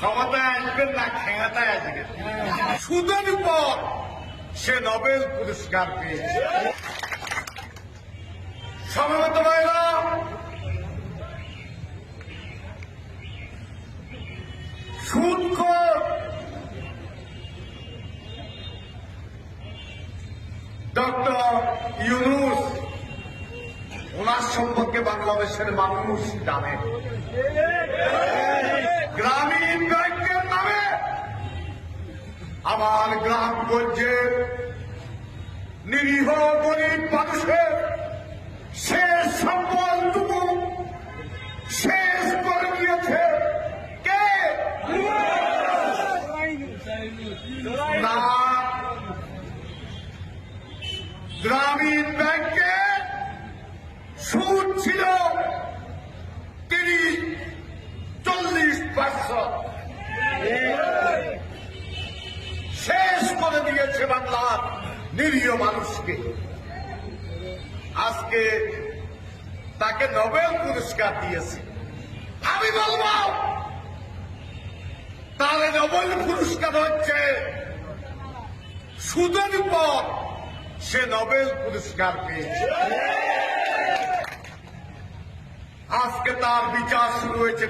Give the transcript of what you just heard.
ক্ষমতায় আসবেন না খেঙাতায় আসবেন, সুদের উপর সে নোবেল পুরস্কার পেয়েছে। সমবেত ভাইরা, সুদখোর ডক্টর ইউনূস, ওনার সম্পর্কে বাংলাদেশের মানুষ জানে। গ্রামীণ ব্যাংকের নামে আমার গ্রামগঞ্জের নিরীহ গরিব মানুষের শেষ সম্বলটুকু শেষ করে দিয়েছে কে? না, গ্রামীণ ব্যাংকে সুদ ছিল 30-40%। শেষ করে দিয়েছে বাংলার নিরীহ মানুষকে। আজকে তাকে নোবেল পুরস্কার দিয়েছে। আমি বলব তার নোবেল পুরস্কার হচ্ছে সুদের উপর সে নোবেল পুরস্কার পেয়েছে। আজকে তার বিচার শুরু হয়েছে।